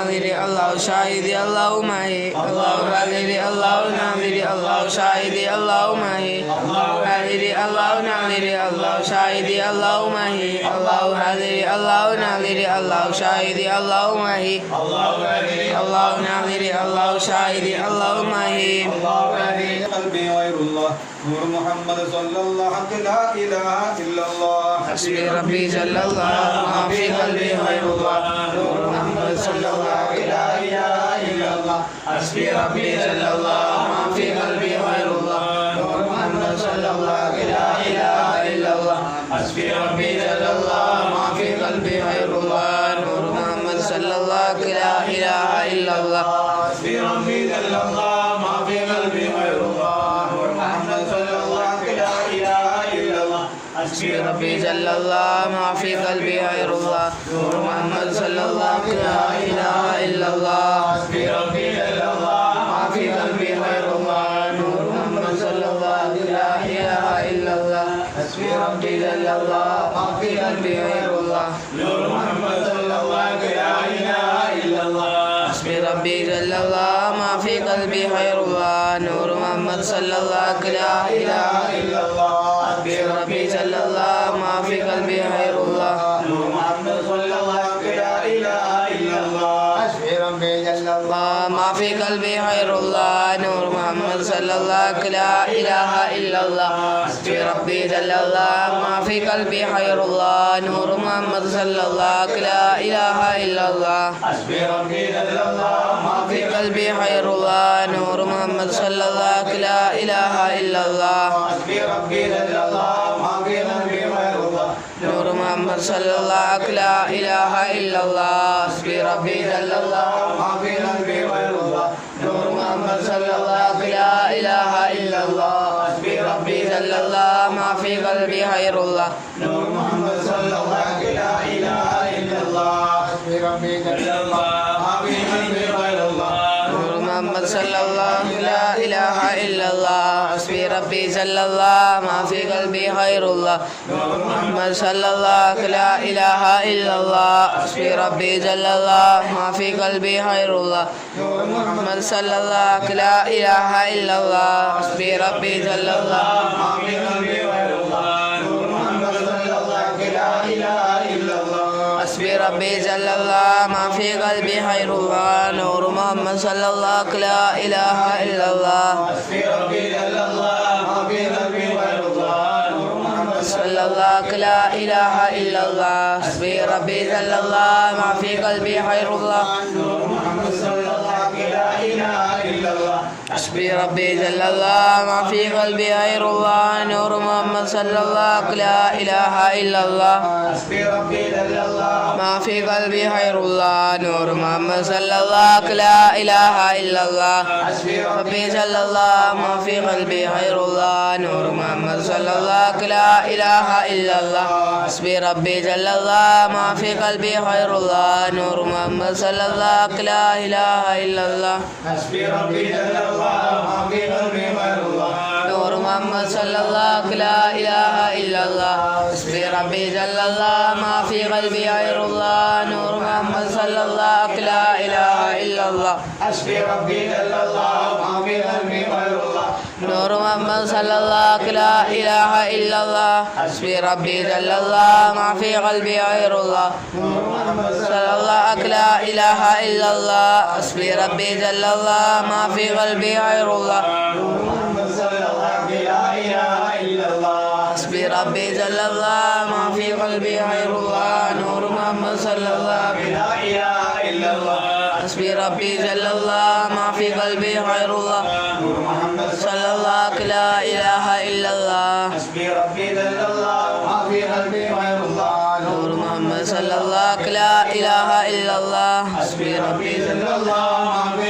ناظري الله شاهدي الله معي الله حاضري الله ناظري الله شاهدي الله معي حاضري الله ناظري الله شاهدي الله معي الله حاضري الله ناظري الله شاهدي الله معي الله ناظري الله شاهدي الله معي قلبي غير الله نور محمد صلى الله لا إله إلا الله حسبي ربي جل الله ما في قلبي غير الله نور محمد صلى الله لا إله إلا الله حسبي ربي جل الله ما في قلبي غير الله نور محمد صلى الله لا إله إلا الله حسبي ربي جل الله ما في قلبي غير الله نور محمد صلى الله لا إله إلا الله حسبي ربي جل الله ما في قلبي غير الله نور محمد صلى الله لا إله إلا الله حسبي ربي جل الله ما في قلبي غير الله نور محمد صلى الله لا إله إلا الله حسبي ربي جل الله ما في قلبي غير الله نور محمد صلى الله لا إله إلا الله حسبي ربي جل الله ما في قلبي غير الله نور محمد صلى الله لا إله إلا الله حسبي ربي جل الله ما في قلبي خير الله نور محمد صلى الله لا إله إلا الله حسبي ربي جل الله ما في قلبي خير الله نور محمد صلى الله لا إله إلا الله حسبي ربي جل الله ما في قلبي خير الله نور محمد صلى الله لا إله إلا الله حسبي ربي جل الله ما في قلبي خير الله نور محمد صلى الله لا إله إلا الله حسبي ربي جل الله ما في قلبي خير الله نور محمد صلى الله لا إله إلا الله حسبي ربي جل الله ما في قلبي غير الله نور محمد صلى الله لا إله إلا الله حسبي ربي جل الله ما في قلبي غير الله نور محمد صلى الله لا إله إلا الله حسبي ربي جل الله ما في قلبي خير الله نور محمد صلى الله لا إله إلا الله حسبي ربي جل الله ما في قلبي غير الله نور محمد صلى الله لا إله إلا الله حسبي ربي جل الله ما في قلبي خير الله نور محمد صلى الله لا إله إلا الله حسبي ربي جل الله ما في قلبي خير الله نور محمد صلى الله لا إله إلا الله حسبي ربي جل الله ما في قلبي غير الله نور محمد صلى الله لا إله إلا الله حسبي ربي جل الله ما في قلبي خير الله نور محمد صلى الله لا إله إلا الله حسبي ربي جل الله ما في قلبي غير الله نور محمد صلى الله لا إله إلا الله حسبي ربي جل الله ما في قلبي خير الله نور محمد صلى الله لا إله إلا الله حسبي ربي جل الله ما في قلبي خير الله نور محمد صلى الله لا إله إلا الله حسبي ربي جل الله ما في قلبي خير الله نور محمد صلى الله لا إله إلا الله حسبي ربي جل الله ما في قلبي خير الله نور محمد صلى الله لا إله إلا الله حسبي ربي جل الله ما في قلبي خير الله نور محمد صلى الله لا إله إلا الله حسبي ربي جل الله ما في قلبي غير الله نور محمد صلى الله لا إله إلا الله حسبي ربي جل الله ما في قلبي غير الله نور محمد صلى الله لا إله إلا الله حسبي ربي جل الله ما في قلبي غير الله نور محمد صلى الله لا إله إلا الله حسبي ربي جل الله ما في قلبي غير الله نور محمد صلى الله لا إله إلا الله حسبي ربي جل الله ما في قلبي غير الله نور محمد صلى الله لا إله إلا الله حسبي ربي جل الله ما في قلبي غير الله نور محمد صلى الله لا إله إلا الله حسبي ربي جل الله ما في قلبي غير الله نور محمد صلى الله لا إله إلا الله حسبي ربي جل الله ما في قلبي غير الله نور محمد صلى الله لا إله إلا الله حسبي ربي جل الله ما في